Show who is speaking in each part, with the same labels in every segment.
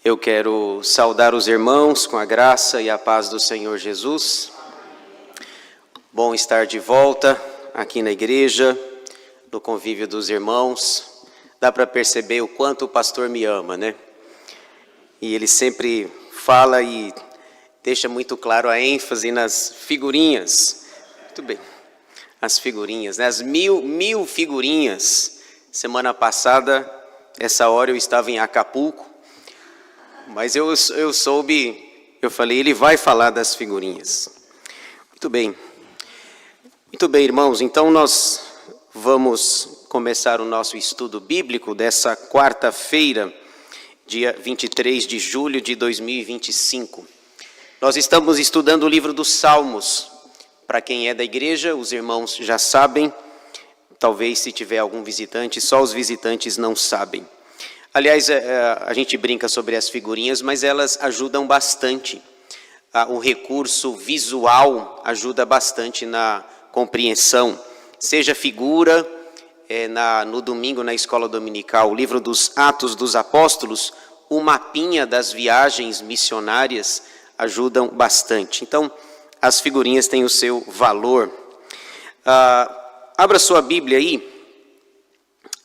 Speaker 1: Eu quero saudar os irmãos com a graça e a paz do Senhor Jesus. Bom estar de volta aqui na igreja, no convívio dos irmãos. Dá para perceber o quanto o pastor me ama, né? E ele sempre fala e deixa muito claro a ênfase nas figurinhas. Muito bem, as figurinhas, né? As mil figurinhas. Semana passada, essa hora eu estava em Acapulco. Mas eu soube, eu falei, ele vai falar das figurinhas. Muito bem, irmãos. Então nós vamos começar o nosso estudo bíblico dessa quarta-feira, dia 23 de julho de 2025. Nós estamos estudando o livro dos Salmos. Para quem é da igreja, os irmãos já sabem. Talvez se tiver algum visitante, só os visitantes não sabem. Aliás, a gente brinca sobre as figurinhas, mas elas ajudam bastante. O recurso visual ajuda bastante na compreensão. Seja figura, no domingo na escola dominical, o livro dos Atos dos Apóstolos, o mapinha das viagens missionárias ajudam bastante. Então, as figurinhas têm o seu valor. Abra sua Bíblia aí,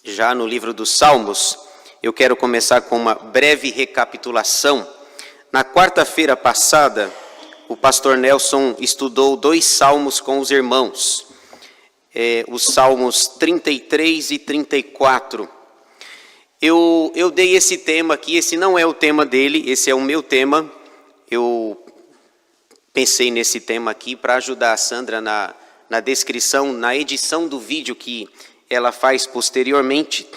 Speaker 1: já no livro dos Salmos. Eu quero começar com uma breve recapitulação. Na quarta-feira passada, o pastor Nelson estudou 2 salmos com os irmãos. Os salmos 33 e 34. Eu dei esse tema aqui, esse não é o tema dele, esse é o meu tema. Eu pensei nesse tema aqui para ajudar a Sandra na descrição, na edição do vídeo que ela faz posteriormente.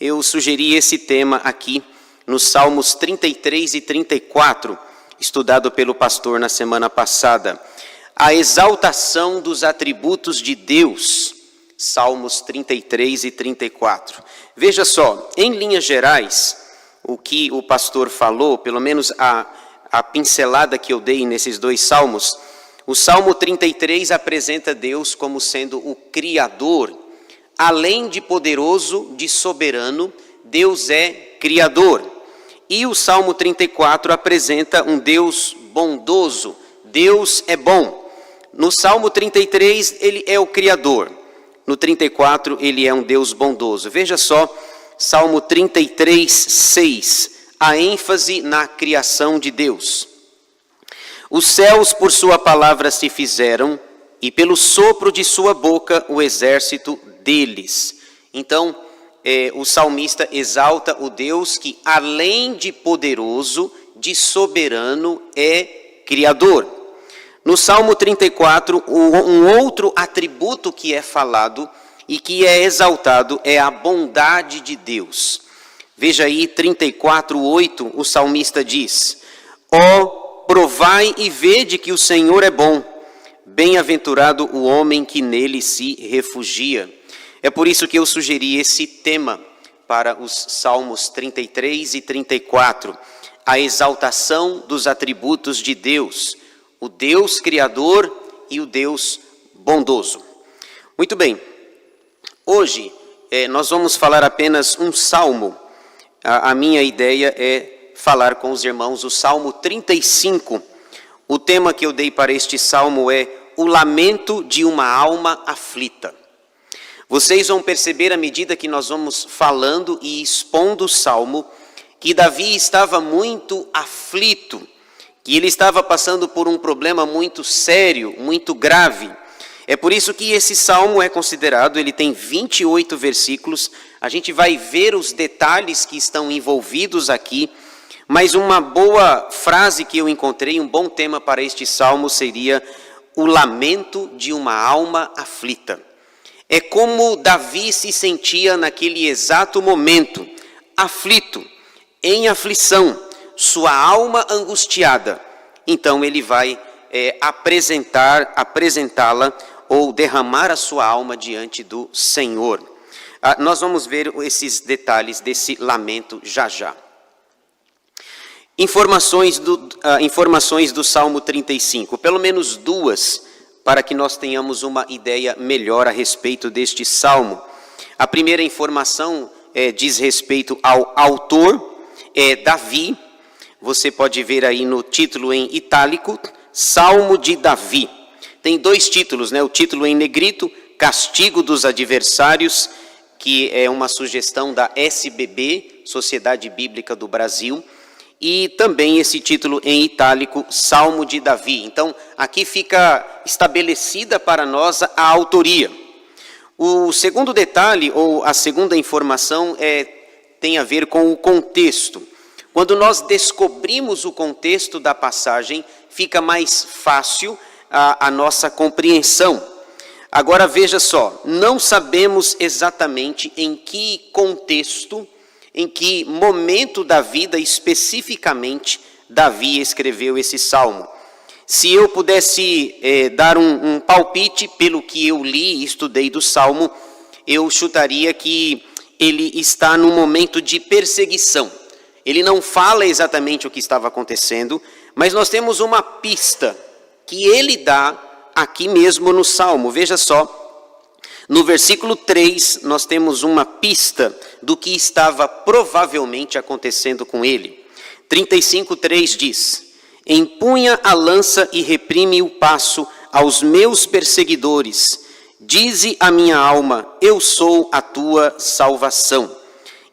Speaker 1: Eu sugeri esse tema aqui nos Salmos 33 e 34, estudado pelo pastor na semana passada. A exaltação dos atributos de Deus, Salmos 33 e 34. Veja só, em linhas gerais, o que o pastor falou, pelo menos a pincelada que eu dei nesses 2 salmos, o Salmo 33 apresenta Deus como sendo o Criador. Além de poderoso, de soberano, Deus é Criador. E o Salmo 34 apresenta um Deus bondoso. Deus é bom. No Salmo 33, ele é o Criador. No 34, ele é um Deus bondoso. Veja só, Salmo 33, 6. A ênfase na criação de Deus. Os céus por sua palavra se fizeram, e pelo sopro de sua boca o exército deles. Então, o salmista exalta o Deus que, além de poderoso, de soberano, é Criador. No Salmo 34, um outro atributo que é falado e que é exaltado é a bondade de Deus. Veja aí, 34:8, o salmista diz: Ó, provai e vede que o Senhor é bom, bem-aventurado o homem que nele se refugia. É por isso que eu sugeri esse tema para os Salmos 33 e 34, a exaltação dos atributos de Deus, o Deus Criador e o Deus bondoso. Muito bem, hoje nós vamos falar apenas um salmo. A minha ideia é falar com os irmãos o Salmo 35. O tema que eu dei para este salmo é o lamento de uma alma aflita. Vocês vão perceber à medida que nós vamos falando e expondo o salmo, que Davi estava muito aflito, que ele estava passando por um problema muito sério, muito grave. É por isso que esse salmo é considerado, ele tem 28 versículos, a gente vai ver os detalhes que estão envolvidos aqui, mas uma boa frase que eu encontrei, um bom tema para este salmo seria o lamento de uma alma aflita. É como Davi se sentia naquele exato momento, aflito, em aflição, sua alma angustiada. Então ele vai apresentá-la ou derramar a sua alma diante do Senhor. Nós vamos ver esses detalhes desse lamento já já. Informações do Salmo 35, pelo menos duas, para que nós tenhamos uma ideia melhor a respeito deste salmo. A primeira informação diz respeito ao autor, Davi. Você pode ver aí no título em itálico, Salmo de Davi. Tem dois títulos, né? O título em negrito, Castigo dos Adversários, que é uma sugestão da SBB, Sociedade Bíblica do Brasil, e também esse título em itálico, Salmo de Davi. Então, aqui fica estabelecida para nós a autoria. O segundo detalhe, ou a segunda informação, tem a ver com o contexto. Quando nós descobrimos o contexto da passagem, fica mais fácil a nossa compreensão. Agora veja só, não sabemos exatamente em que contexto, em que momento da vida especificamente Davi escreveu esse salmo. Se eu pudesse dar um palpite pelo que eu li e estudei do salmo, eu chutaria que ele está num momento de perseguição. Ele não fala exatamente o que estava acontecendo, mas nós temos uma pista que ele dá aqui mesmo no Salmo. Veja só, no versículo 3, nós temos uma pista do que estava provavelmente acontecendo com ele. 35:3 diz: empunha a lança e reprime o passo aos meus perseguidores. Dize a minha alma, eu sou a tua salvação.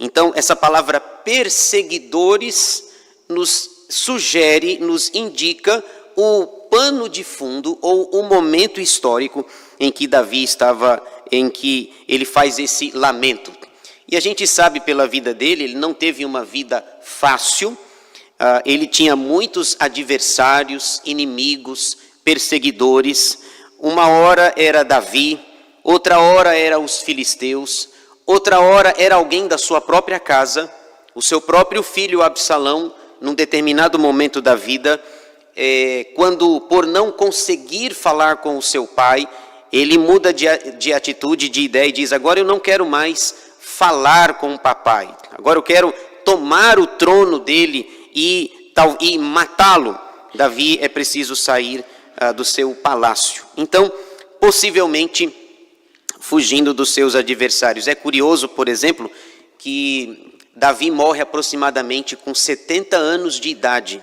Speaker 1: Então, essa palavra perseguidores nos sugere, nos indica o pano de fundo ou o momento histórico em que Davi estava, em que ele faz esse lamento. E a gente sabe pela vida dele, ele não teve uma vida fácil, ele tinha muitos adversários, inimigos, perseguidores. Uma hora era Davi, outra hora era os filisteus, outra hora era alguém da sua própria casa, o seu próprio filho Absalão, num determinado momento da vida, quando por não conseguir falar com o seu pai, ele muda de atitude, de ideia e diz: agora eu não quero mais falar com o papai, agora eu quero tomar o trono dele e matá-lo. Davi é preciso sair do seu palácio. Então, possivelmente, fugindo dos seus adversários. É curioso, por exemplo, que Davi morre aproximadamente com 70 anos de idade.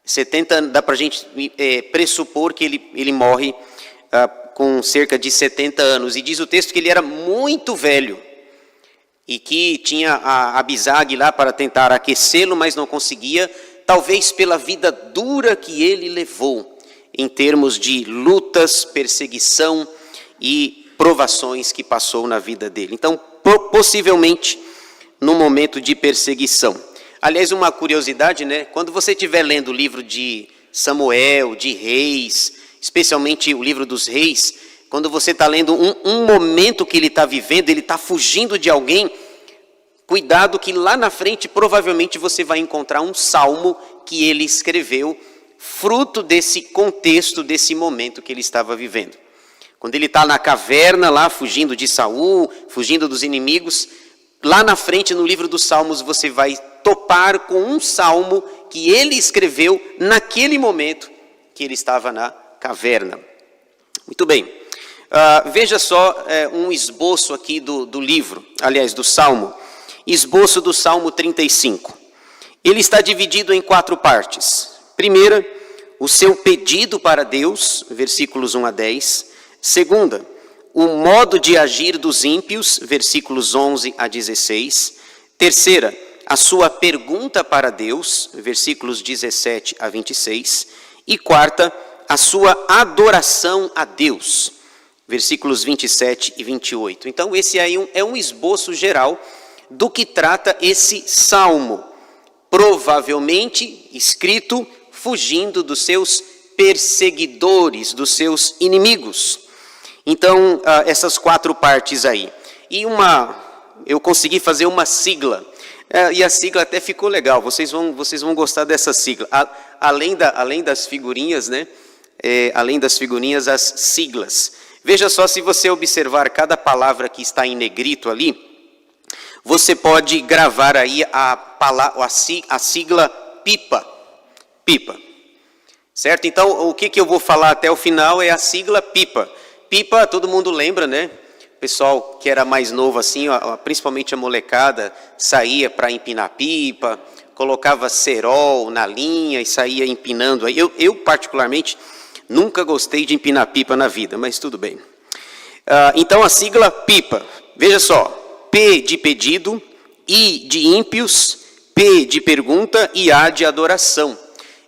Speaker 1: 70 anos, dá para a gente pressupor que ele morre com cerca de 70 anos. E diz o texto que ele era muito velho e que tinha a Abisag lá para tentar aquecê-lo, mas não conseguia, talvez pela vida dura que ele levou, em termos de lutas, perseguição e provações que passou na vida dele. Então, possivelmente, no momento de perseguição. Aliás, uma curiosidade, né? Quando você estiver lendo o livro de Samuel, de Reis, especialmente o livro dos Reis, quando você está lendo um momento que ele está vivendo, ele está fugindo de alguém, cuidado que lá na frente, provavelmente, você vai encontrar um salmo que ele escreveu, fruto desse contexto, desse momento que ele estava vivendo. Quando ele está na caverna lá, fugindo de Saul, fugindo dos inimigos, lá na frente no livro dos Salmos você vai topar com um salmo que ele escreveu naquele momento que ele estava na caverna. Muito bem, veja só um esboço aqui do livro, aliás do salmo, esboço do Salmo 35. Ele está dividido em 4 partes. Primeira, o seu pedido para Deus, versículos 1 a 10. Segunda, o modo de agir dos ímpios, versículos 11 a 16. Terceira, a sua pergunta para Deus, versículos 17 a 26. E quarta, a sua adoração a Deus, versículos 27 e 28. Então, esse aí é um esboço geral do que trata esse salmo, provavelmente escrito fugindo dos seus perseguidores, dos seus inimigos. Então, essas 4 partes aí. E eu consegui fazer uma sigla, e a sigla até ficou legal, vocês vão gostar dessa sigla. Além das figurinhas, né? Além das figurinhas, as siglas. Veja só, se você observar cada palavra que está em negrito ali, você pode gravar aí a sigla PIPA. PIPA. Certo? Então, o que eu vou falar até o final é a sigla PIPA. PIPA, todo mundo lembra, né? O pessoal que era mais novo assim, principalmente a molecada, saía para empinar pipa, colocava cerol na linha e saía empinando. Eu particularmente, nunca gostei de empinar pipa na vida, mas tudo bem. Então, a sigla PIPA. Veja só, P de pedido, I de ímpios, P de pergunta e A de adoração.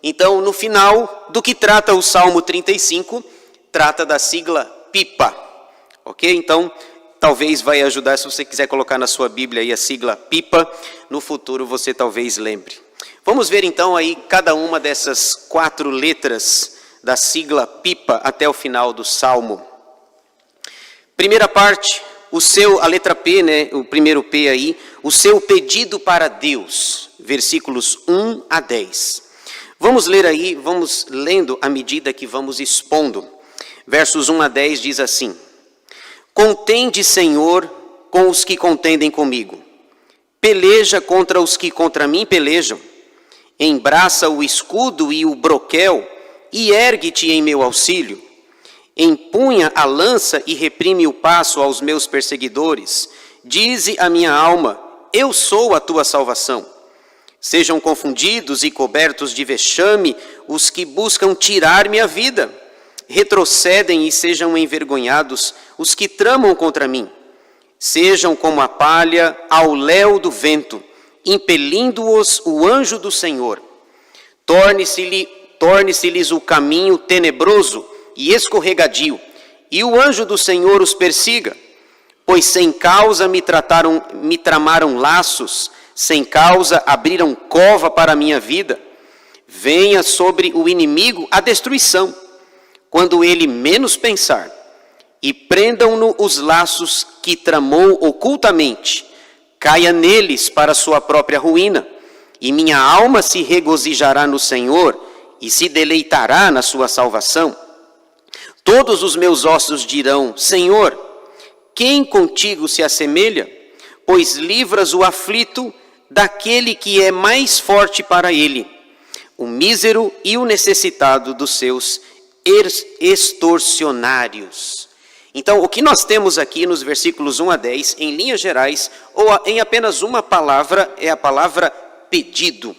Speaker 1: Então, no final, do que trata o Salmo 35, trata da sigla PIPA, ok? Então, talvez vai ajudar, se você quiser colocar na sua Bíblia aí a sigla PIPA, no futuro você talvez lembre. Vamos ver então aí cada uma dessas 4 letras da sigla PIPA até o final do Salmo. Primeira parte, a letra P, né, o primeiro P aí, o seu pedido para Deus, versículos 1 a 10. Vamos ler aí, vamos lendo à medida que vamos expondo. Versos 1 a 10 diz assim: Contende, Senhor, com os que contendem comigo. Peleja contra os que contra mim pelejam. Embraça o escudo e o broquel e ergue-te em meu auxílio. Empunha a lança e reprime o passo aos meus perseguidores. Dize a minha alma, eu sou a tua salvação. Sejam confundidos e cobertos de vexame os que buscam tirar-me a vida. Retrocedem e sejam envergonhados os que tramam contra mim. Sejam como a palha ao léu do vento, impelindo-os o anjo do Senhor. Torne-se-lhes o caminho tenebroso e escorregadio, e o anjo do Senhor os persiga. Pois sem causa me tramaram laços, sem causa abriram cova para a minha vida. Venha sobre o inimigo a destruição, quando ele menos pensar, e prendam-no os laços que tramou ocultamente. Caia neles para sua própria ruína, e minha alma se regozijará no Senhor, e se deleitará na sua salvação. Todos os meus ossos dirão, Senhor, quem contigo se assemelha? Pois livras o aflito daquele que é mais forte para ele, o mísero e o necessitado dos seus extorsionários. Então, o que nós temos aqui nos versículos 1 a 10, em linhas gerais, ou em apenas uma palavra, é a palavra pedido.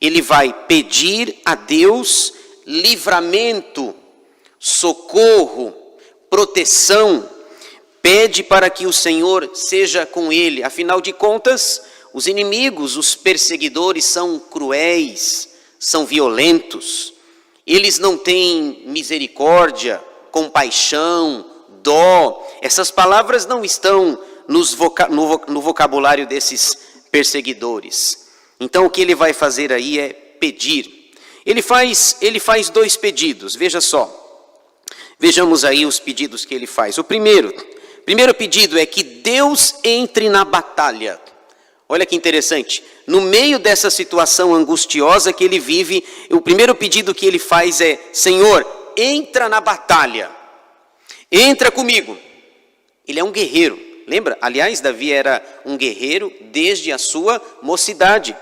Speaker 1: Ele vai pedir a Deus livramento, socorro, proteção. Pede para que o Senhor seja com ele. Afinal de contas, os inimigos, os perseguidores são cruéis, são violentos. Eles não têm misericórdia, compaixão, dó. Essas palavras não estão no vocabulário desses perseguidores. Então o que ele vai fazer aí é pedir. Ele faz 2 pedidos, veja só. Vejamos aí os pedidos que ele faz. O primeiro pedido é que Deus entre na batalha. Olha que interessante. No meio dessa situação angustiosa que ele vive, o primeiro pedido que ele faz é: Senhor, entra na batalha. Entra comigo. Ele é um guerreiro. Lembra? Aliás, Davi era um guerreiro desde a sua mocidade.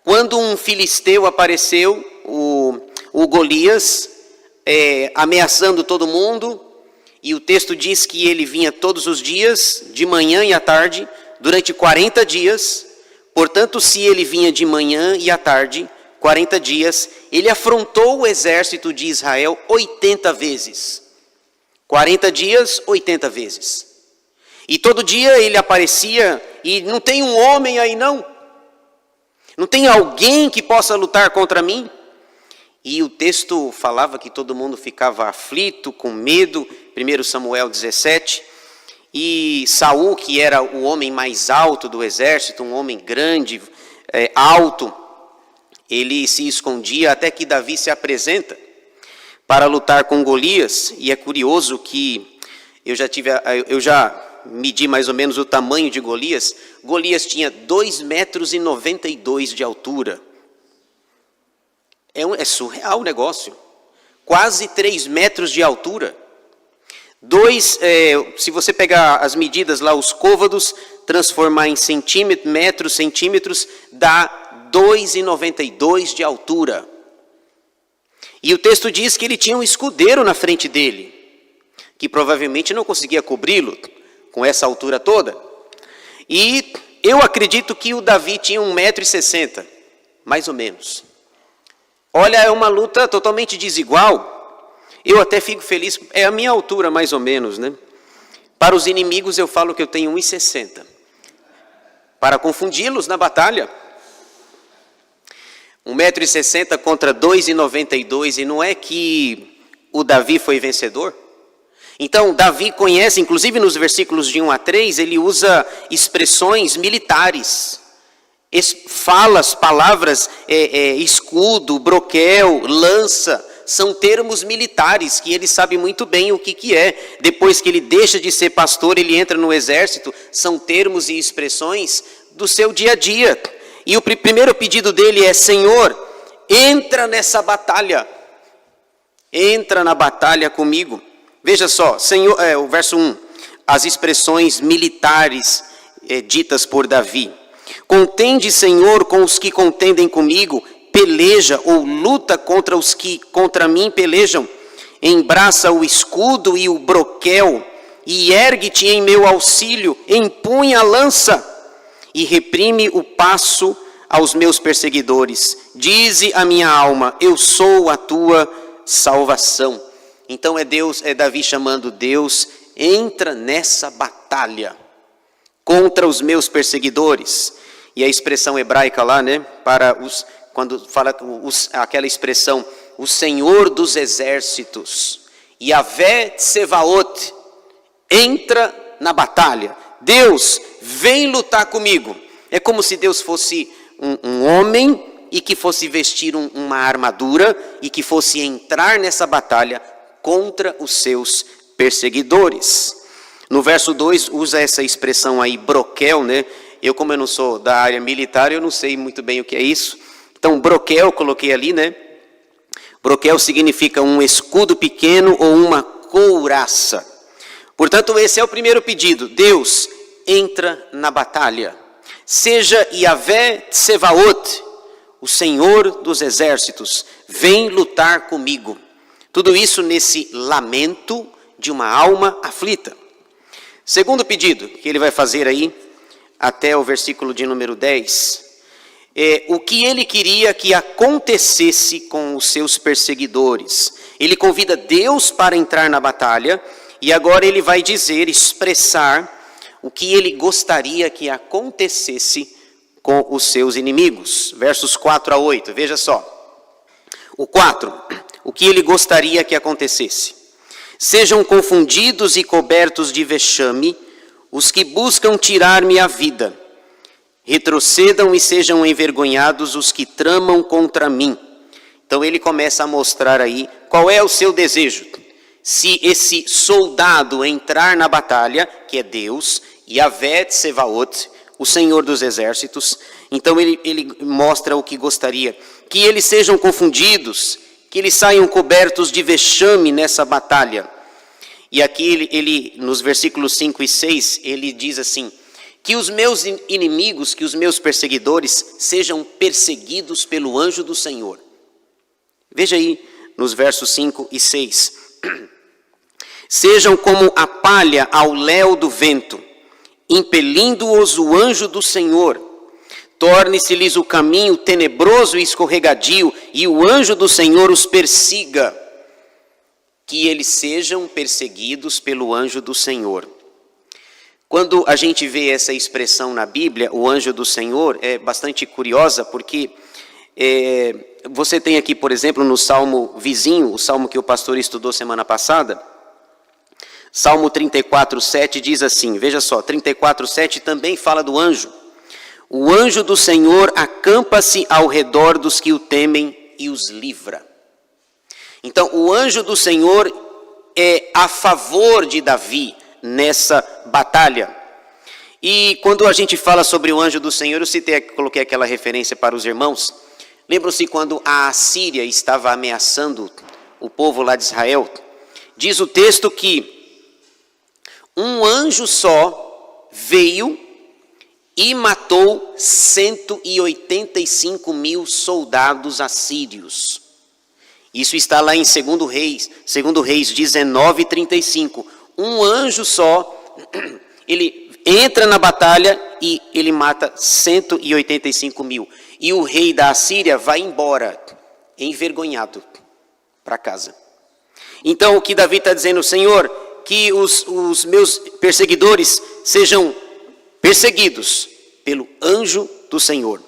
Speaker 1: Quando um filisteu apareceu, o Golias, ameaçando todo mundo, e o texto diz que ele vinha todos os dias, de manhã e à tarde, durante 40 dias. Portanto, se ele vinha de manhã e à tarde, 40 dias, ele afrontou o exército de Israel 80 vezes. 40 dias, 80 vezes. E todo dia ele aparecia, e não tem um homem aí não? Não tem alguém que possa lutar contra mim? E o texto falava que todo mundo ficava aflito, com medo, 1 Samuel 17. E Saul, que era o homem mais alto do exército, um homem grande, alto, ele se escondia até que Davi se apresenta para lutar com Golias. E é curioso que eu já medi mais ou menos o tamanho de Golias. Golias tinha 2,92 metros de altura. É surreal o negócio. Quase 3 metros de altura. Se você pegar as medidas lá, os côvados, transformar em metros, centímetros, dá 2,92 de altura. E o texto diz que ele tinha um escudeiro na frente dele, que provavelmente não conseguia cobri-lo com essa altura toda. E eu acredito que o Davi tinha 1,60 m, mais ou menos. Olha, é uma luta totalmente desigual. Eu até fico feliz, é a minha altura mais ou menos, né? Para os inimigos eu falo que eu tenho 1,60 m. Para confundi-los na batalha. 1,60 m contra 2,92 m, e não é que o Davi foi vencedor? Então, Davi conhece, inclusive nos versículos de 1 a 3, ele usa expressões militares, falas, palavras, escudo, broquel, lança, são termos militares que ele sabe muito bem o que é. Depois que ele deixa de ser pastor, ele entra no exército, são termos e expressões do seu dia a dia. E o primeiro pedido dele é: Senhor, entra nessa batalha, entra na batalha comigo. Veja só, Senhor, o verso 1, as expressões militares ditas por Davi. Contende, Senhor, com os que contendem comigo, peleja ou luta contra os que contra mim pelejam. Embraça o escudo e o broquel, e ergue-te em meu auxílio, empunha a lança, e reprime o passo aos meus perseguidores. Dize a minha alma: eu sou a tua salvação. Então é Davi chamando Deus: entra nessa batalha contra os meus perseguidores. E a expressão hebraica lá, né, quando fala aquela expressão, o Senhor dos exércitos, Yahvé Tsevaot, entra na batalha. Deus, vem lutar comigo. É como se Deus fosse um homem e que fosse vestir uma armadura e que fosse entrar nessa batalha contra os seus perseguidores. No verso 2 usa essa expressão aí, broquel, né? Como eu não sou da área militar, eu não sei muito bem o que é isso. Então, broquel, coloquei ali, né? Broquel significa um escudo pequeno ou uma couraça. Portanto, esse é o primeiro pedido. Deus, entra na batalha. Seja Yahvé Tsevaot, o Senhor dos exércitos, vem lutar comigo. Tudo isso nesse lamento de uma alma aflita. Segundo pedido que ele vai fazer aí, até o versículo de número 10, o que ele queria que acontecesse com os seus perseguidores. Ele convida Deus para entrar na batalha, e agora ele vai expressar o que ele gostaria que acontecesse com os seus inimigos. Versos 4 a 8, veja só. O 4, o que ele gostaria que acontecesse. Sejam confundidos e cobertos de vexame os que buscam tirar-me a vida. Retrocedam e sejam envergonhados os que tramam contra mim. Então ele começa a mostrar aí qual é o seu desejo. Se esse soldado entrar na batalha, que é Deus, Yahvé Tsevaot, o Senhor dos exércitos, então ele mostra o que gostaria. Que eles sejam confundidos, que eles saiam cobertos de vexame nessa batalha. E aqui ele nos versículos 5 e 6, ele diz assim: que os meus inimigos, que os meus perseguidores sejam perseguidos pelo anjo do Senhor. Veja aí nos versos 5 e 6. Sejam como a palha ao léu do vento, impelindo-os o anjo do Senhor. Torne-se-lhes o caminho tenebroso e escorregadio, e o anjo do Senhor os persiga. Que eles sejam perseguidos pelo anjo do Senhor. Quando a gente vê essa expressão na Bíblia, o anjo do Senhor, é bastante curiosa, porque você tem aqui, por exemplo, no salmo vizinho, o salmo que o pastor estudou semana passada, Salmo 34:7 diz assim, veja só, 34:7 também fala do anjo. O anjo do Senhor acampa-se ao redor dos que o temem e os livra. Então, o anjo do Senhor é a favor de Davi nessa batalha. E quando a gente fala sobre o anjo do Senhor, coloquei aquela referência para os irmãos. Lembram-se quando a Assíria estava ameaçando o povo lá de Israel? Diz o texto que um anjo só veio e matou 185 mil soldados assírios. Isso está lá em 2 Reis 19:35. Um anjo só, ele entra na batalha e ele mata 185 mil. E o rei da Assíria vai embora, envergonhado, para casa. Então o que Davi está dizendo, Senhor, que os meus perseguidores sejam perseguidos pelo anjo do Senhor.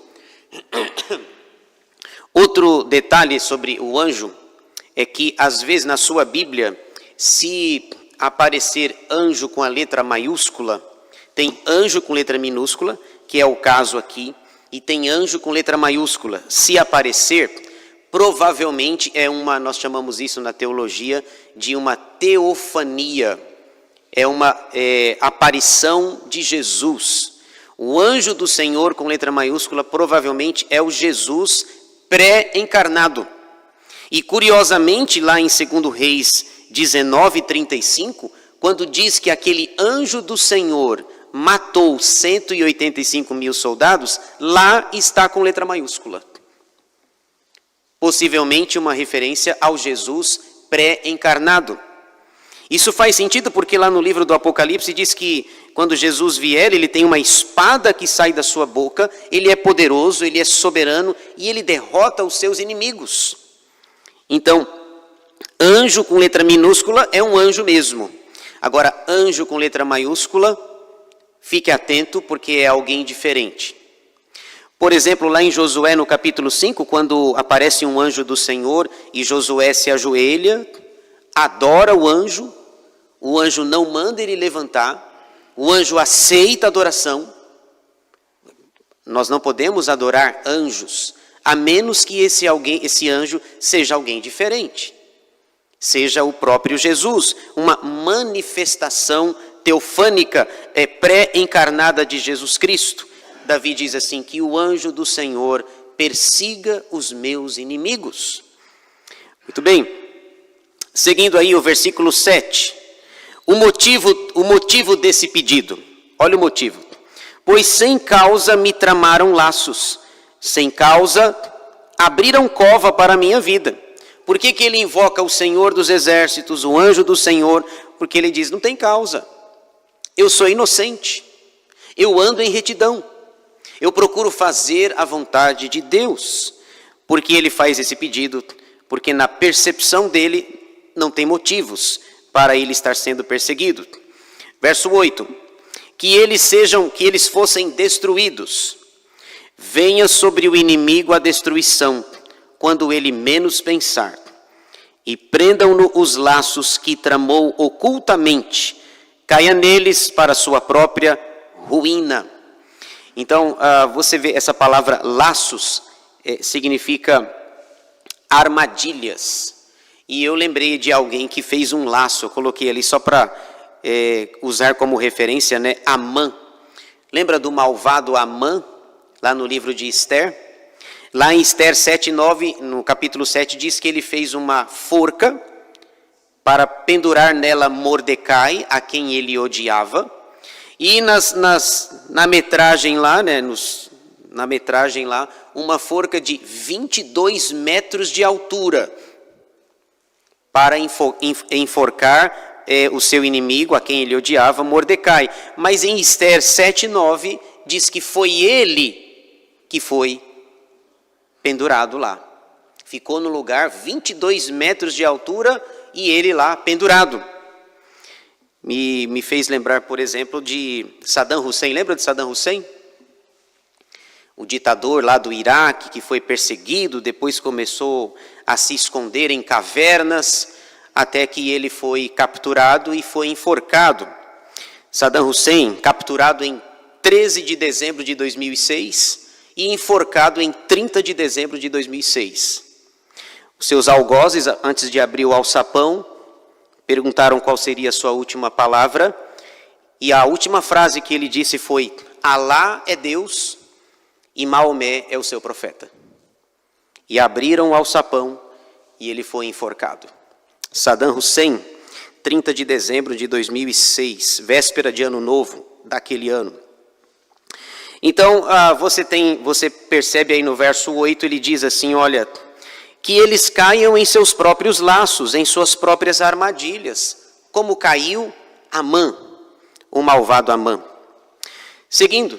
Speaker 1: Outro detalhe sobre o anjo é que, às vezes, na sua Bíblia, se aparecer anjo com a letra maiúscula, tem anjo com letra minúscula, que é o caso aqui, e tem anjo com letra maiúscula. Se aparecer, provavelmente nós chamamos isso na teologia de uma teofania, é uma aparição de Jesus. O anjo do Senhor com letra maiúscula provavelmente é o Jesus pré-encarnado. E curiosamente, lá em 2 Reis 19:35, quando diz que aquele anjo do Senhor matou 185 mil soldados, lá está com letra maiúscula. Possivelmente uma referência ao Jesus pré-encarnado. Isso faz sentido porque lá no livro do Apocalipse diz que quando Jesus vier, ele tem uma espada que sai da sua boca, ele é poderoso, ele é soberano e ele derrota os seus inimigos. Então, anjo com letra minúscula é um anjo mesmo. Agora, anjo com letra maiúscula, fique atento porque é alguém diferente. Por exemplo, lá em Josué, no capítulo 5, quando aparece um anjo do Senhor e Josué se ajoelha, adora o anjo não manda ele levantar, o anjo aceita a adoração. Nós não podemos adorar anjos, a menos que esse anjo seja alguém diferente. Seja o próprio Jesus, uma manifestação teofânica, pré-encarnada de Jesus Cristo. Davi diz assim, que o anjo do Senhor persiga os meus inimigos. Muito bem, seguindo aí o versículo 7. O motivo desse pedido, olha o motivo. Pois sem causa me tramaram laços, sem causa abriram cova para a minha vida. Por que ele invoca o Senhor dos exércitos, o anjo do Senhor? Porque ele diz, não tem causa. Eu sou inocente, eu ando em retidão, eu procuro fazer a vontade de Deus. Por que ele faz esse pedido? Porque na percepção dele não tem motivos para ele estar sendo perseguido. Verso 8. Que eles fossem destruídos. Venha sobre o inimigo a destruição, quando ele menos pensar. E prendam-no os laços que tramou ocultamente. Caia neles para sua própria ruína. Então, você vê essa palavra laços, significa armadilhas. E eu lembrei de alguém que fez um laço, eu coloquei ali só para usar como referência, né? Amã. Lembra do malvado Amã, lá no livro de Esther? Lá em Esther 7:9, no capítulo 7, diz que ele fez uma forca para pendurar nela Mordecai, a quem ele odiava. E na metragem lá, né, na metragem lá, uma forca de 22 metros de altura, para enforcar o seu inimigo, a quem ele odiava, Mordecai. Mas em Esther 7:9, diz que foi ele que foi pendurado lá. Ficou no lugar 22 metros de altura e ele lá pendurado. Me fez lembrar, por exemplo, de Saddam Hussein. Lembra de Saddam Hussein? O ditador lá do Iraque, que foi perseguido, depois começou a se esconder em cavernas, até que ele foi capturado e foi enforcado. Saddam Hussein, capturado em 13 de dezembro de 2006 e enforcado em 30 de dezembro de 2006. Os seus algozes, antes de abrir o alçapão, perguntaram qual seria a sua última palavra, e a última frase que ele disse foi: Alá é Deus e Maomé é o seu profeta. E abriram o alçapão e ele foi enforcado. Saddam Hussein, 30 de dezembro de 2006, véspera de ano novo daquele ano. Então, você percebe aí no verso 8, ele diz assim, olha, que eles caiam em seus próprios laços, em suas próprias armadilhas, como caiu Amã, o malvado Amã. Seguindo,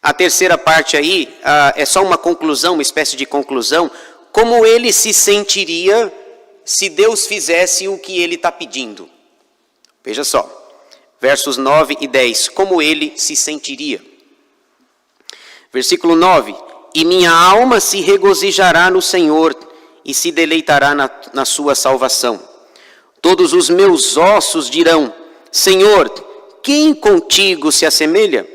Speaker 1: a terceira parte aí é só uma conclusão, uma espécie de conclusão, como ele se sentiria se Deus fizesse o que ele está pedindo. Veja só. Versos 9 e 10, como ele se sentiria. Versículo 9, e minha alma se regozijará no Senhor e se deleitará na sua salvação. Todos os meus ossos dirão, Senhor, quem contigo se assemelha?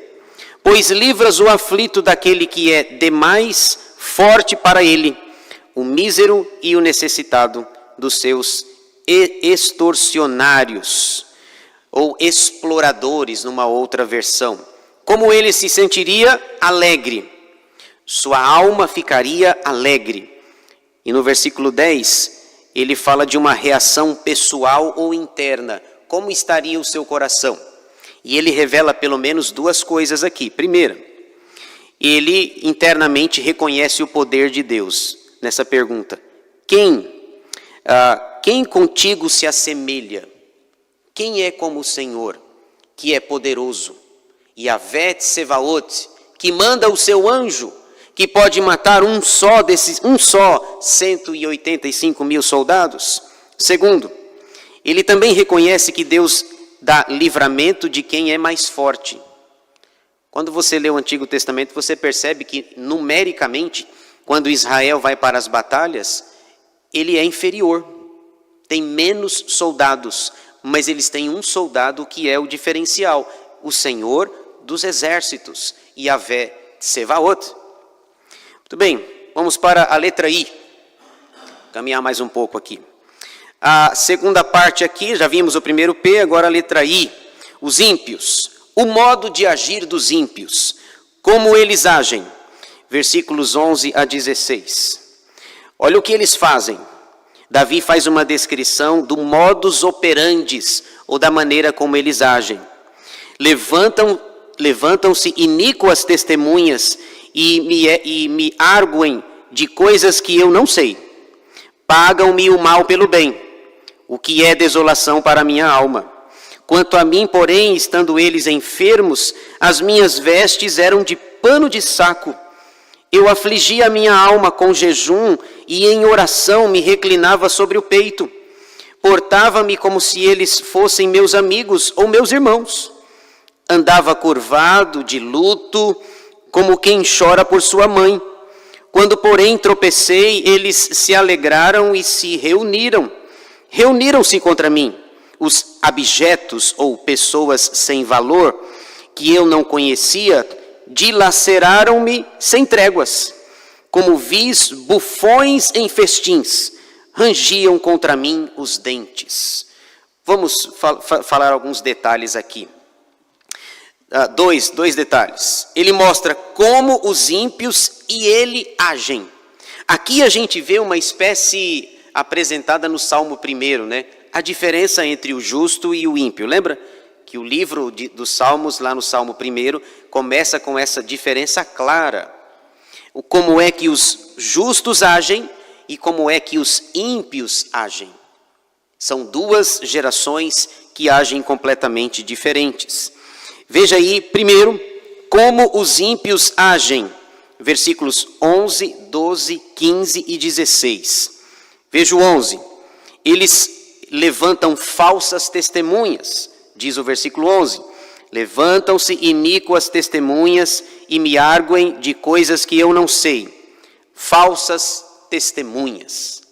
Speaker 1: Pois livras o aflito daquele que é demais forte para ele, o mísero e o necessitado dos seus extorsionários. Ou exploradores, numa outra versão. Como ele se sentiria? Alegre. Sua alma ficaria alegre. E no versículo 10, ele fala de uma reação pessoal ou interna. Como estaria o seu coração? E ele revela pelo menos duas coisas aqui. Primeira, ele internamente reconhece o poder de Deus nessa pergunta. Quem contigo se assemelha? Quem é como o Senhor, que é poderoso? Yahvé Tsevaot, que manda o seu anjo, que pode matar um só 185 mil soldados? Segundo, ele também reconhece que Deus dá livramento de quem é mais forte. Quando você lê o Antigo Testamento, você percebe que, numericamente, quando Israel vai para as batalhas, ele é inferior, tem menos soldados, mas eles têm um soldado que é o diferencial, o Senhor dos exércitos, Yahvé Tsevaot. Muito bem, vamos para a letra I. Caminhar mais um pouco aqui. A segunda parte aqui, já vimos o primeiro P, agora a letra I. Os ímpios, o modo de agir dos ímpios, como eles agem. Versículos 11 a 16. Olha o que eles fazem. Davi faz uma descrição do modus operandis, ou da maneira como eles agem. Levantam-se iníquas testemunhas e me arguem de coisas que eu não sei. Pagam-me o mal pelo bem, o que é desolação para a minha alma. Quanto a mim, porém, estando eles enfermos, as minhas vestes eram de pano de saco. Eu afligia a minha alma com jejum e em oração me reclinava sobre o peito. Portava-me como se eles fossem meus amigos ou meus irmãos. Andava curvado, de luto, como quem chora por sua mãe. Quando, porém, tropecei, eles se alegraram e se reuniram. Reuniram-se contra mim. Os abjetos ou pessoas sem valor, que eu não conhecia, dilaceraram-me sem tréguas, como vis bufões em festins, rangiam contra mim os dentes. Vamos falar alguns detalhes aqui. Dois detalhes. Ele mostra como os ímpios e ele agem. Aqui a gente vê uma espécie apresentada no Salmo 1, né? A diferença entre o justo e o ímpio. Lembra que o livro dos Salmos, lá no Salmo 1, começa com essa diferença clara. Como é que os justos agem e como é que os ímpios agem. São duas gerações que agem completamente diferentes. Veja aí, primeiro, como os ímpios agem. Versículos 11, 12, 15 e 16. Veja o 11. Eles levantam falsas testemunhas, diz o versículo 11. Levantam-se iníquas testemunhas e me arguem de coisas que eu não sei. Falsas testemunhas.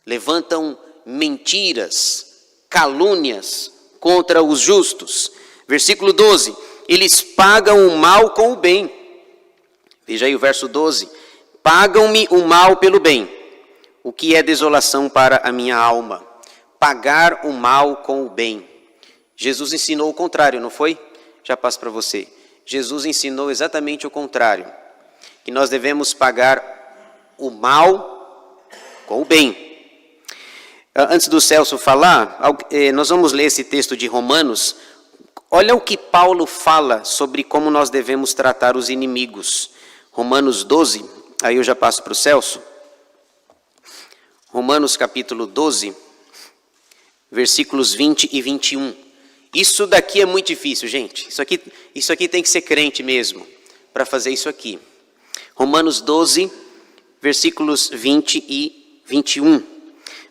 Speaker 1: Levantam mentiras, calúnias contra os justos. Versículo 12. Eles pagam o mal com o bem. Veja aí o verso 12. Pagam-me o mal pelo bem, o que é desolação para a minha alma. Pagar o mal com o bem. Jesus ensinou o contrário, não foi? Já passo para você. Jesus ensinou exatamente o contrário. Que nós devemos pagar o mal com o bem. Antes do Celso falar, nós vamos ler esse texto de Romanos. Olha o que Paulo fala sobre como nós devemos tratar os inimigos. Romanos 12, aí eu já passo para o Celso. Romanos capítulo 12, versículos 20 e 21. Isso daqui é muito difícil, gente. Isso aqui tem que ser crente mesmo para fazer isso aqui. Romanos 12, versículos 20 e 21.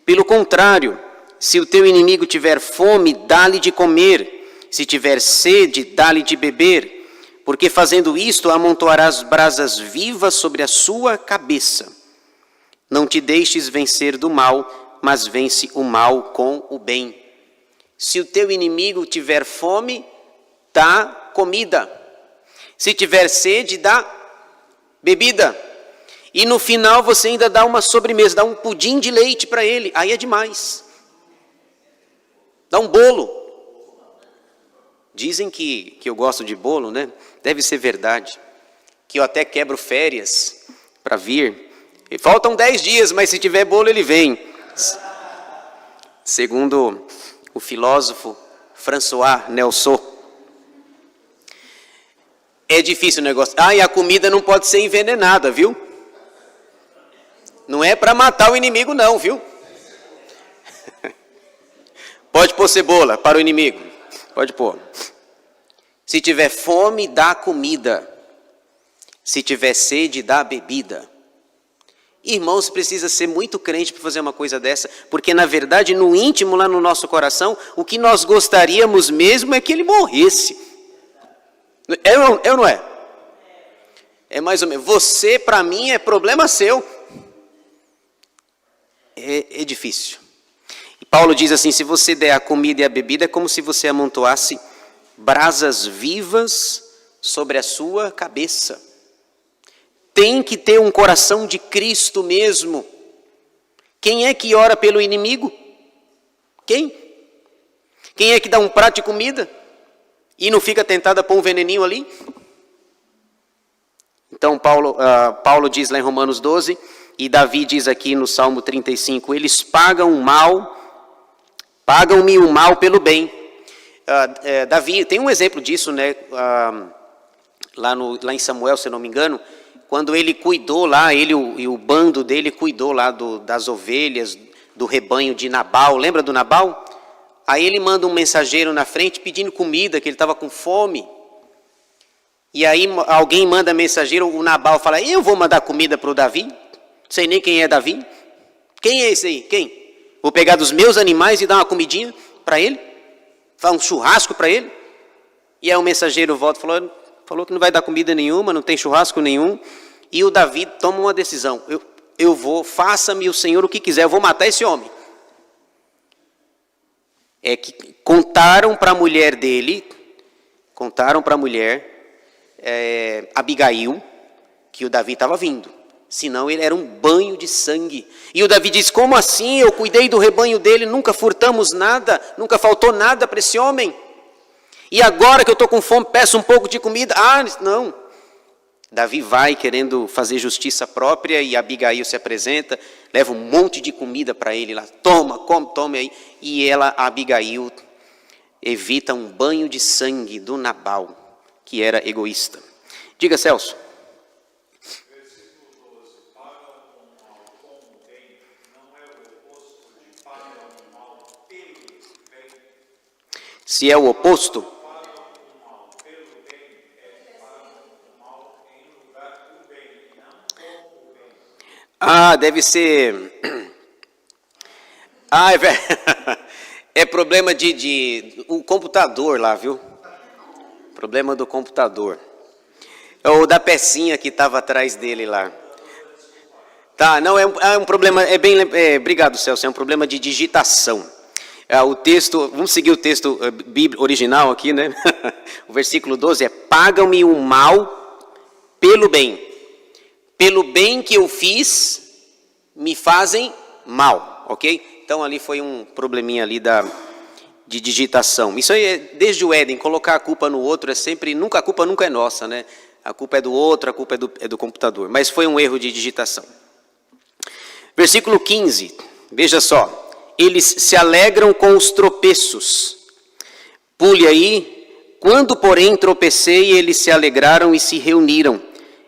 Speaker 1: Pelo contrário, se o teu inimigo tiver fome, dá-lhe de comer. Se tiver sede, dá-lhe de beber. Porque fazendo isto, amontoarás brasas vivas sobre a sua cabeça. Não te deixes vencer do mal, mas vence o mal com o bem. Se o teu inimigo tiver fome, dá comida. Se tiver sede, dá bebida. E no final você ainda dá uma sobremesa, dá um pudim de leite para ele. Aí é demais. Dá um bolo. Dizem que eu gosto de bolo, né? Deve ser verdade. Que eu até quebro férias para vir. E faltam 10 dias, mas se tiver bolo ele vem. Segundo o filósofo François Nelson. É difícil o negócio. E a comida não pode ser envenenada, viu? Não é para matar o inimigo não, viu? Pode pôr cebola para o inimigo. Pode pôr. Se tiver fome, dá comida. Se tiver sede, dá bebida. Irmãos, precisa ser muito crente para fazer uma coisa dessa, porque na verdade, no íntimo, lá no nosso coração, o que nós gostaríamos mesmo é que ele morresse. É ou não é? É mais ou menos. Você, para mim, é problema seu. É difícil. E Paulo diz assim, se você der a comida e a bebida, é como se você amontoasse brasas vivas sobre a sua cabeça. Tem que ter um coração de Cristo mesmo. Quem é que ora pelo inimigo? Quem? Quem é que dá um prato de comida e não fica tentado a pôr um veneninho ali? Então Paulo diz lá em Romanos 12, e Davi diz aqui no Salmo 35, eles pagam-me o mal pelo bem. Davi, tem um exemplo disso, né? Lá em Samuel, se eu não me engano, quando ele cuidou lá, ele e o bando dele cuidou lá das ovelhas, do rebanho de Nabal, lembra do Nabal? Aí ele manda um mensageiro na frente pedindo comida, que ele estava com fome. E aí alguém manda mensageiro, o Nabal fala, eu vou mandar comida para o Davi? Não sei nem quem é Davi. Quem é esse aí? Quem? Vou pegar dos meus animais e dar uma comidinha para ele? Fazer um churrasco para ele? E aí o mensageiro volta e falou que não vai dar comida nenhuma, não tem churrasco nenhum. E o Davi toma uma decisão. Eu vou, faça-me o Senhor o que quiser, eu vou matar esse homem. É que contaram para a mulher dele, Abigail, que o Davi estava vindo. Senão ele era um banho de sangue. E o Davi diz, como assim? Eu cuidei do rebanho dele, nunca furtamos nada, nunca faltou nada para esse homem. E agora que eu estou com fome, peço um pouco de comida. Não. Davi vai querendo fazer justiça própria e Abigail se apresenta, leva um monte de comida para ele lá. Tome aí. E Abigail, evita um banho de sangue do Nabal, que era egoísta. Diga, Celso. Se é o oposto? Deve ser... É problema o computador lá, viu? Problema do computador. Ou da pecinha que estava atrás dele lá. Tá, não, é um problema, obrigado, Celso, é um problema de digitação. O texto, vamos seguir o texto bíblico original aqui, né? O versículo 12 é, pagam-me o mal pelo bem. Pelo bem que eu fiz, me fazem mal, ok? Então ali foi um probleminha ali de digitação. Isso aí é desde o Éden, colocar a culpa no outro a culpa nunca é nossa, né? A culpa é do outro, a culpa é do computador. Mas foi um erro de digitação. Versículo 15, veja só. Eles se alegram com os tropeços. Pule aí, Quando, porém, tropecei, eles se alegraram e se reuniram.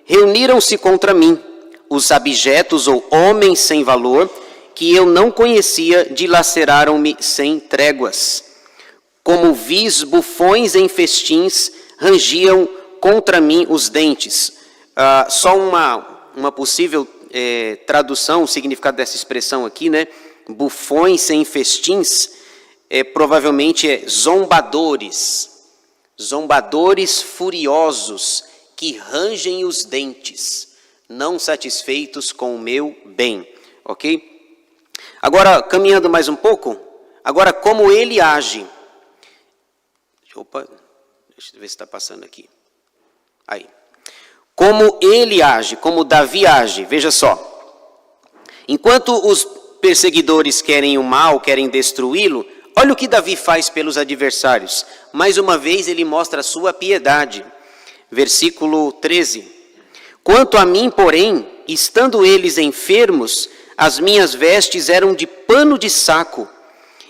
Speaker 1: Reuniram-se contra mim, os abjetos ou homens sem valor, que eu não conhecia, dilaceraram-me sem tréguas. Como vis bufões em festins, rangiam contra mim os dentes. Só uma possível tradução, o significado dessa expressão aqui, né? Bufões em festins, provavelmente zombadores. Zombadores furiosos, que rangem os dentes, não satisfeitos com o meu bem. Ok? Agora, caminhando mais um pouco, agora como ele age. Opa, deixa eu ver se está passando aqui. Aí. Como ele age, como Davi age, veja só. Enquanto os perseguidores querem o mal, querem destruí-lo, olha o que Davi faz pelos adversários. Mais uma vez ele mostra a sua piedade. Versículo 13. Quanto a mim, porém, estando eles enfermos, as minhas vestes eram de pano de saco.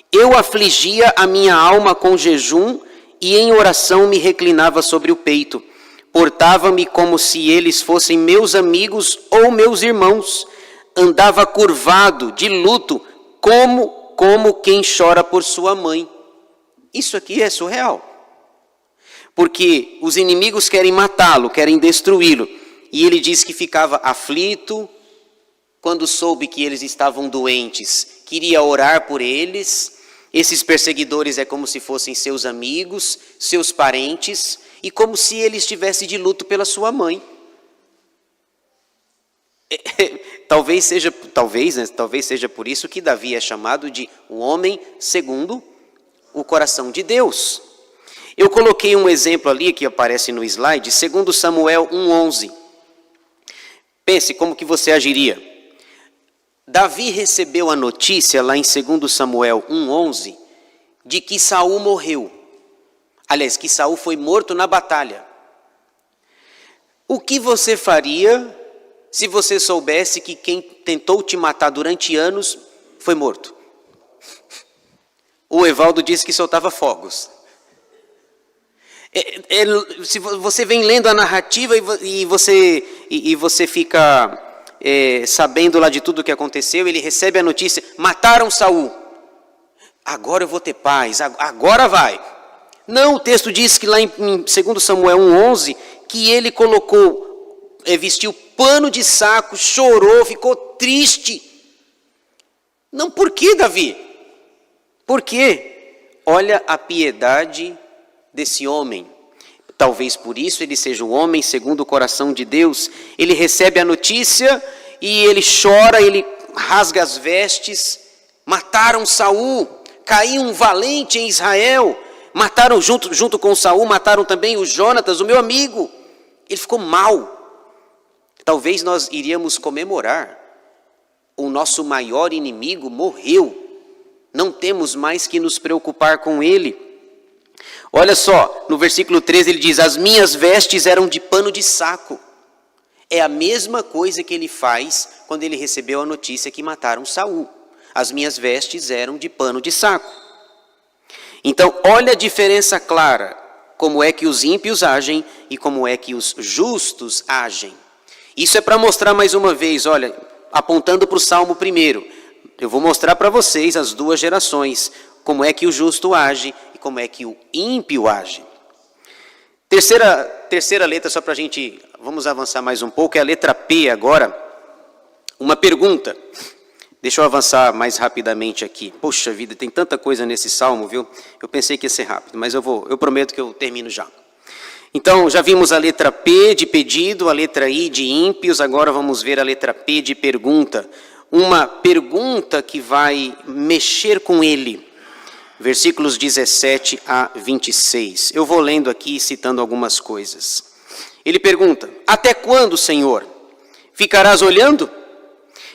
Speaker 1: Eu afligia a minha alma com jejum e em oração me reclinava sobre o peito. Portava-me como se eles fossem meus amigos ou meus irmãos. Andava curvado, de luto, como quem chora por sua mãe. Isso aqui é surreal. Porque os inimigos querem matá-lo, querem destruí-lo. E ele diz que ficava aflito quando soube que eles estavam doentes. Queria orar por eles. Esses perseguidores é como se fossem seus amigos, seus parentes, e como se ele estivesse de luto pela sua mãe. Talvez seja por isso que Davi é chamado de um homem segundo o coração de Deus. Eu coloquei um exemplo ali que aparece no slide, 2 Samuel 1:11. Pense como que você agiria. Davi recebeu a notícia lá em 2 Samuel 1:11 de que Saul morreu. Aliás, que Saul foi morto na batalha. O que você faria se você soubesse que quem tentou te matar durante anos foi morto? O Evaldo disse que soltava fogos. Se você vem lendo a narrativa e você fica sabendo lá de tudo o que aconteceu, ele recebe a notícia, mataram Saul. Agora eu vou ter paz, agora vai. Não, o texto diz que lá em 2 Samuel 1:11, que ele vestiu pano de saco, chorou, ficou triste. Não, por que, Davi? Por quê? Olha a piedade desse homem. Talvez por isso ele seja um homem segundo o coração de Deus. Ele recebe a notícia e ele chora, ele rasga as vestes. Mataram Saul, caiu um valente em Israel. Mataram junto com Saul, mataram também o Jonatas, o meu amigo. Ele ficou mal. Talvez nós iríamos comemorar. O nosso maior inimigo morreu. Não temos mais que nos preocupar com ele. Olha só, no versículo 13 ele diz, as minhas vestes eram de pano de saco. É a mesma coisa que ele faz quando ele recebeu a notícia que mataram Saul. As minhas vestes eram de pano de saco. Então, olha a diferença clara, como é que os ímpios agem e como é que os justos agem. Isso é para mostrar mais uma vez, olha, apontando para o Salmo 1, eu vou mostrar para vocês as duas gerações, como é que o justo age e como é que o ímpio age. Terceira letra, só para a gente, vamos avançar mais um pouco, é a letra P agora. Uma pergunta. Deixa eu avançar mais rapidamente aqui. Poxa vida, tem tanta coisa nesse salmo, viu? Eu pensei que ia ser rápido, mas eu prometo que eu termino já. Então, já vimos a letra P de pedido, a letra I de ímpios, agora vamos ver a letra P de pergunta. Uma pergunta que vai mexer com ele. Versículos 17 a 26. Eu vou lendo aqui, citando algumas coisas. Ele pergunta, até quando, Senhor? Ficarás olhando?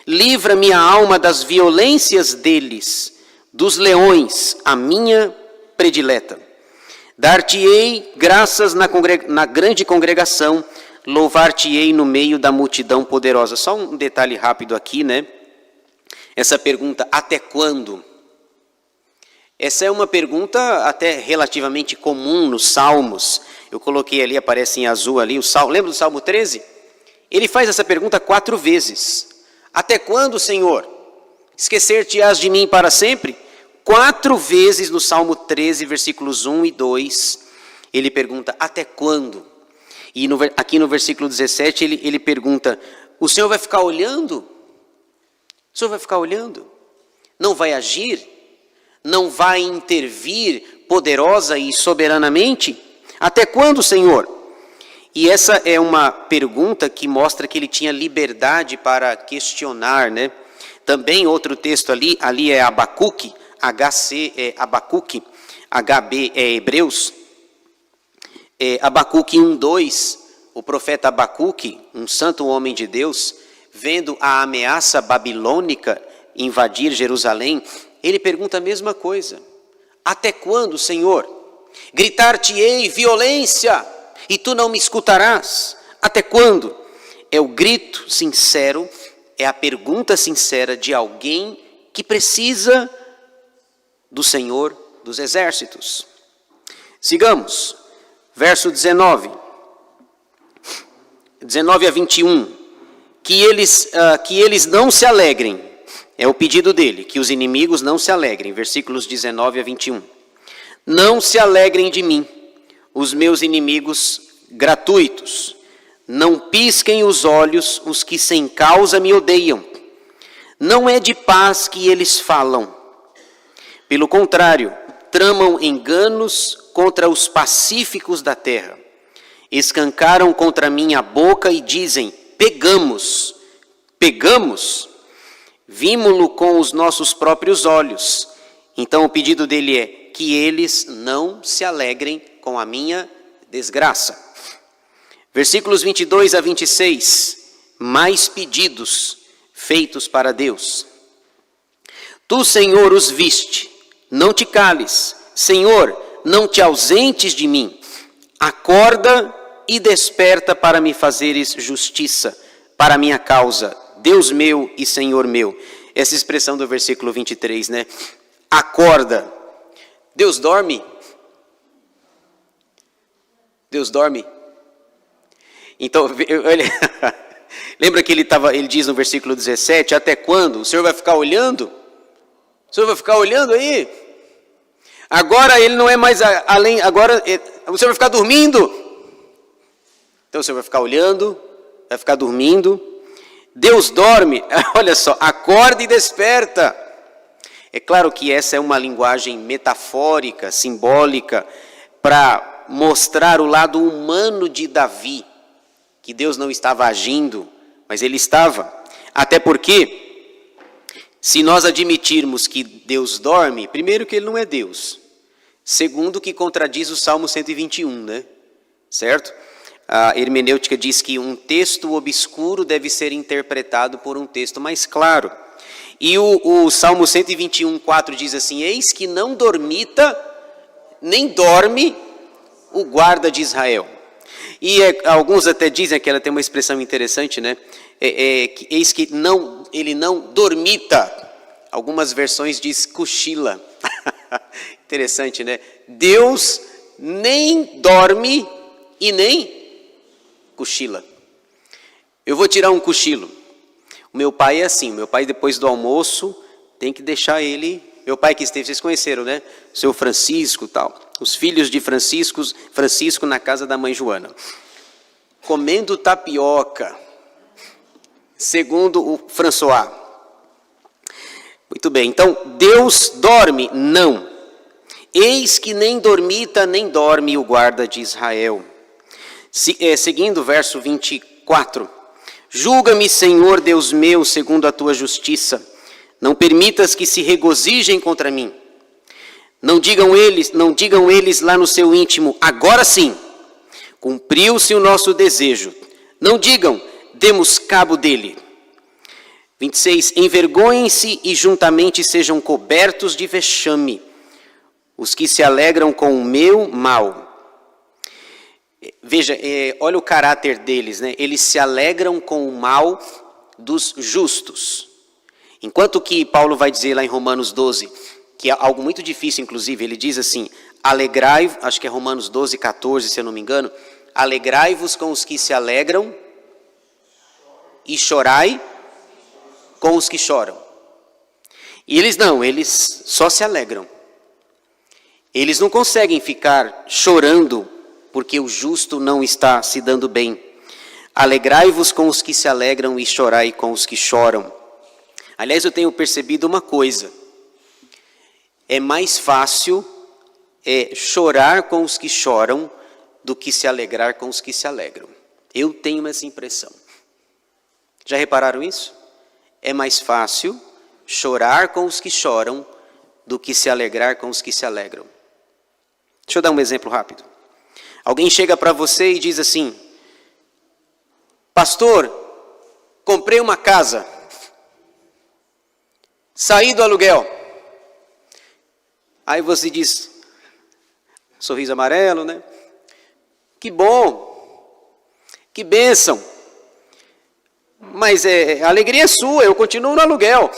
Speaker 1: Livra minha alma das violências deles, dos leões, a minha predileta. Dar-te-ei graças na grande congregação, louvar-te-ei no meio da multidão poderosa. Só um detalhe rápido aqui, né? Essa pergunta, até quando? Essa é uma pergunta até relativamente comum nos Salmos. Eu coloquei ali, aparece em azul ali, lembra do Salmo 13? Ele faz essa pergunta 4 vezes. Até quando, Senhor? Esquecer-te-ás de mim para sempre? 4 vezes no Salmo 13, versículos 1 e 2, ele pergunta, até quando? E aqui no versículo 17, ele pergunta, o Senhor vai ficar olhando? O Senhor vai ficar olhando? Não vai agir? Não vai intervir poderosa e soberanamente? Até quando, Senhor? E essa é uma pergunta que mostra que ele tinha liberdade para questionar, né? Também outro texto ali é Abacuque, HC é Abacuque, HB é Hebreus. Abacuque 1:2, o profeta Abacuque, um santo homem de Deus, vendo a ameaça babilônica invadir Jerusalém, ele pergunta a mesma coisa. Até quando, Senhor? Gritar-te-ei violência, e tu não me escutarás? Até quando? É o grito sincero, é a pergunta sincera de alguém que precisa do Senhor dos exércitos. Sigamos, verso 19 a 21. Que eles não se alegrem, é o pedido dele, que os inimigos não se alegrem, versículos 19 a 21. Não se alegrem de mim, os meus inimigos gratuitos. Não pisquem os olhos os que sem causa me odeiam. Não é de paz que eles falam. Pelo contrário, tramam enganos contra os pacíficos da terra. Escancaram contra mim a boca e dizem, pegamos, vimo-lo com os nossos próprios olhos. Então o pedido dele é que eles não se alegrem com a minha desgraça. Versículos 22 a 26, mais pedidos feitos para Deus. Tu, Senhor, os viste, não te cales. Senhor, não te ausentes de mim. Acorda e desperta para me fazeres justiça, para a minha causa, Deus meu e Senhor meu. Essa expressão do versículo 23, né? Acorda. Deus dorme? Deus dorme? Então, lembra que ele diz no versículo 17, até quando? O Senhor vai ficar olhando? O Senhor vai ficar olhando aí? Agora ele não é mais além, agora o Senhor vai ficar dormindo? Então o Senhor vai ficar olhando, vai ficar dormindo. Deus dorme, olha só, acorda e desperta. É claro que essa é uma linguagem metafórica, simbólica, para mostrar o lado humano de Davi, que Deus não estava agindo, mas ele estava. Até porque, se nós admitirmos que Deus dorme, primeiro que ele não é Deus. Segundo que contradiz o Salmo 121, né? Certo? A hermenêutica diz que um texto obscuro deve ser interpretado por um texto mais claro. E o Salmo 121:4 diz assim, eis que não dormita, nem dorme o guarda de Israel. E alguns até dizem que ela tem uma expressão interessante, né? Eis que ele não dormita. Algumas versões diz cochila. Interessante, né? Deus nem dorme e nem cochila. Eu vou tirar um cochilo. O meu pai é assim, meu pai depois do almoço tem que deixar ele... Meu pai que esteve, vocês conheceram, né? O seu Francisco e tal. Os filhos de Francisco na casa da mãe Joana. Comendo tapioca. Segundo o François. Muito bem, então, Deus dorme? Não. Eis que nem dormita, nem dorme o guarda de Israel. Seguindo o verso 24. Julga-me, Senhor Deus meu, segundo a tua justiça. Não permitas que se regozijem contra mim. Não digam eles lá no seu íntimo, agora sim, cumpriu-se o nosso desejo. Não digam, demos cabo dele. 26, envergonhem-se e juntamente sejam cobertos de vexame os que se alegram com o meu mal. Veja, olha o caráter deles, né? Eles se alegram com o mal dos justos. Enquanto que Paulo vai dizer lá em Romanos 12, que é algo muito difícil, inclusive. Ele diz assim, alegrai, acho que é Romanos 12, 14, se eu não me engano, alegrai-vos com os que se alegram e chorai com os que choram. E eles não, eles só se alegram. Eles não conseguem ficar chorando porque o justo não está se dando bem. Alegrai-vos com os que se alegram e chorai com os que choram. Aliás, eu tenho percebido uma coisa. É mais fácil chorar com os que choram do que se alegrar com os que se alegram. Eu tenho essa impressão. Já repararam isso? É mais fácil chorar com os que choram do que se alegrar com os que se alegram. Deixa eu dar um exemplo rápido. Alguém chega para você e diz assim, pastor, comprei uma casa, saí do aluguel. Aí você diz, sorriso amarelo, né? Que bom, que bênção. Mas a alegria é sua, eu continuo no aluguel.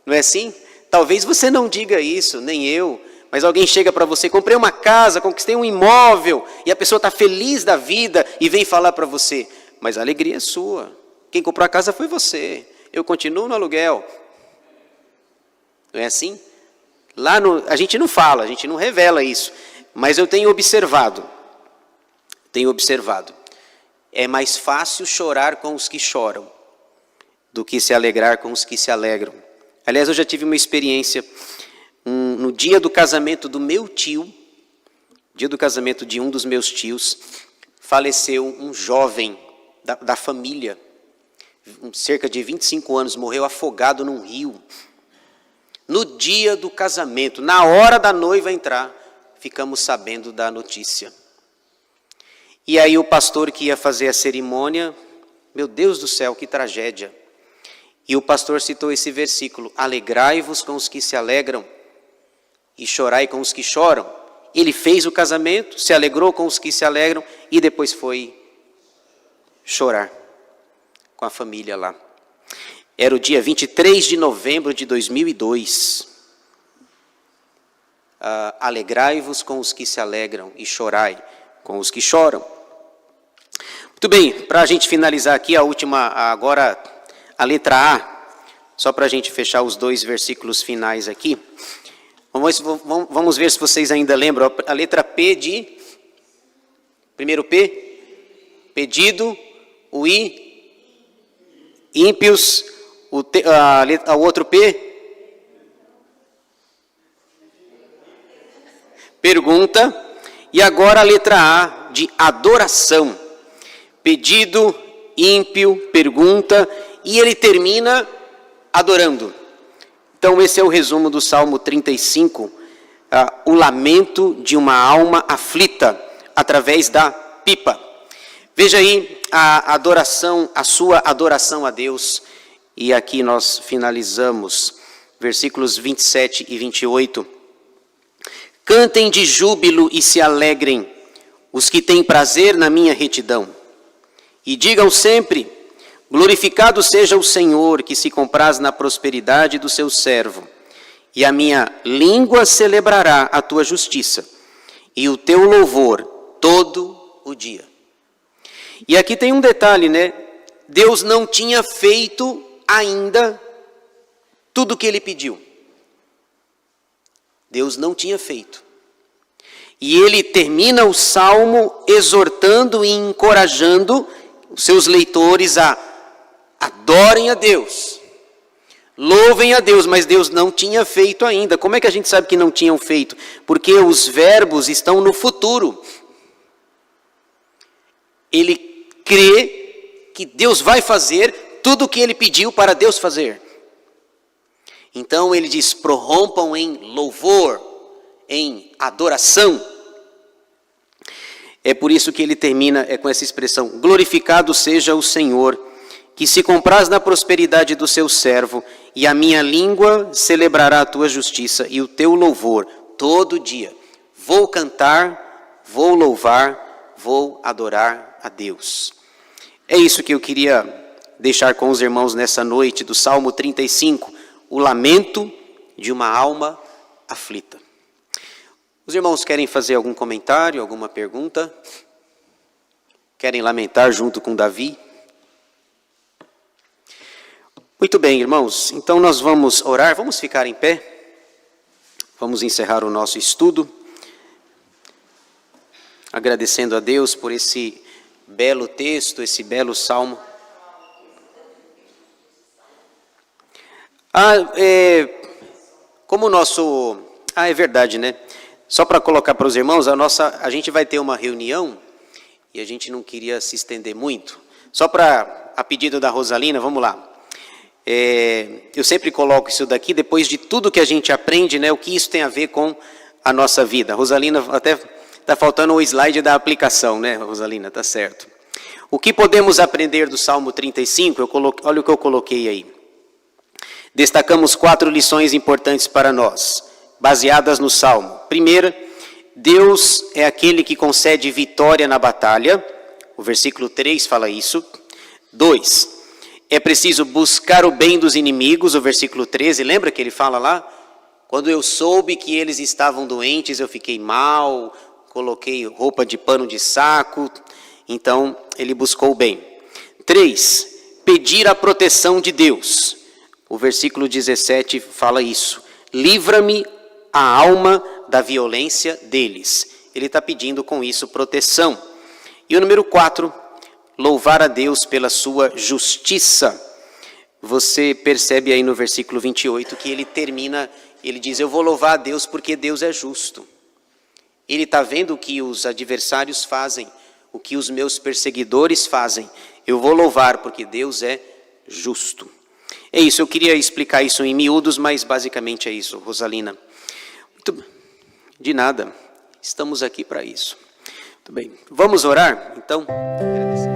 Speaker 1: Não é assim? Talvez você não diga isso, nem eu. Mas alguém chega para você, comprei uma casa, conquistei um imóvel, e a pessoa está feliz da vida e vem falar para você, mas a alegria é sua. Quem comprou a casa foi você. Eu continuo no aluguel. Não é assim? Lá a gente não fala, a gente não revela isso. Mas eu tenho observado. É mais fácil chorar com os que choram do que se alegrar com os que se alegram. Aliás, eu já tive uma experiência no dia do casamento do meu tio, dia do casamento de um dos meus tios, faleceu um jovem da família, cerca de 25 anos, morreu afogado num rio. No dia do casamento, na hora da noiva entrar, ficamos sabendo da notícia. E aí o pastor que ia fazer a cerimônia, meu Deus do céu, que tragédia. E o pastor citou esse versículo, alegrai-vos com os que se alegram e chorai com os que choram. Ele fez o casamento, se alegrou com os que se alegram e depois foi chorar com a família lá. Era o dia 23 de novembro de 2002. Alegrai-vos com os que se alegram e chorai com os que choram. Muito bem, para a gente finalizar aqui, agora a letra A, só para a gente fechar os 2 versículos finais aqui. Vamos ver se vocês ainda lembram. A letra P de... Primeiro P, pedido, o I, ímpios, o outro P, pergunta, e agora a letra A de adoração. Pedido, ímpio, pergunta, e ele termina adorando. Então esse é o resumo do Salmo 35, o lamento de uma alma aflita, através da pipa. Veja aí a adoração, a sua adoração a Deus, e aqui nós finalizamos, versículos 27 e 28. Cantem de júbilo e se alegrem, os que têm prazer na minha retidão. E digam sempre, glorificado seja o Senhor, que se compraz na prosperidade do seu servo. E a minha língua celebrará a tua justiça, e o teu louvor todo o dia. E aqui tem um detalhe, né? Deus não tinha feito ainda tudo o que ele pediu. Deus não tinha feito. E ele termina o salmo exortando e encorajando os seus leitores a adorem a Deus, louvem a Deus, mas Deus não tinha feito ainda. Como é que a gente sabe que não tinham feito? Porque os verbos estão no futuro. Ele crê que Deus vai fazer tudo o que ele pediu para Deus fazer. Então ele diz, prorrompam em louvor, em adoração. É por isso que ele termina com essa expressão, glorificado seja o Senhor, que se compraz na prosperidade do seu servo, e a minha língua celebrará a tua justiça e o teu louvor todo dia. Vou cantar, vou louvar, vou adorar a Deus. É isso que eu queria deixar com os irmãos nessa noite do Salmo 35, o lamento de uma alma aflita. Os irmãos querem fazer algum comentário, alguma pergunta? Querem lamentar junto com Davi? Muito bem, irmãos. Então nós vamos orar, vamos ficar em pé. Vamos encerrar o nosso estudo. Agradecendo a Deus por esse belo texto, esse belo salmo. Como o nosso... é verdade, né? Só para colocar para os irmãos, a gente vai ter uma reunião e a gente não queria se estender muito. Só para, a pedido da Rosalina, vamos lá. Eu sempre coloco isso daqui, depois de tudo que a gente aprende, né? O que isso tem a ver com a nossa vida. Rosalina, até está faltando o slide da aplicação, né, Rosalina? Tá certo. O que podemos aprender do Salmo 35? Olha o que eu coloquei aí. Destacamos 4 lições importantes para nós, baseadas no Salmo. Primeira, Deus é aquele que concede vitória na batalha. O versículo 3 fala isso. 2, é preciso buscar o bem dos inimigos. O versículo 13, lembra que ele fala lá? Quando eu soube que eles estavam doentes, eu fiquei mal, coloquei roupa de pano de saco. Então, ele buscou o bem. 3, pedir a proteção de Deus. O versículo 17 fala isso. Livra-me a alma da violência deles. Ele está pedindo com isso proteção. E o número 4, louvar a Deus pela sua justiça. Você percebe aí no versículo 28 que ele termina, ele diz, eu vou louvar a Deus porque Deus é justo. Ele está vendo o que os adversários fazem, o que os meus perseguidores fazem. Eu vou louvar porque Deus é justo. É isso, eu queria explicar isso em miúdos, mas basicamente é isso, Rosalina. De nada, estamos aqui para isso. Muito bem, vamos orar, então? Agradecer.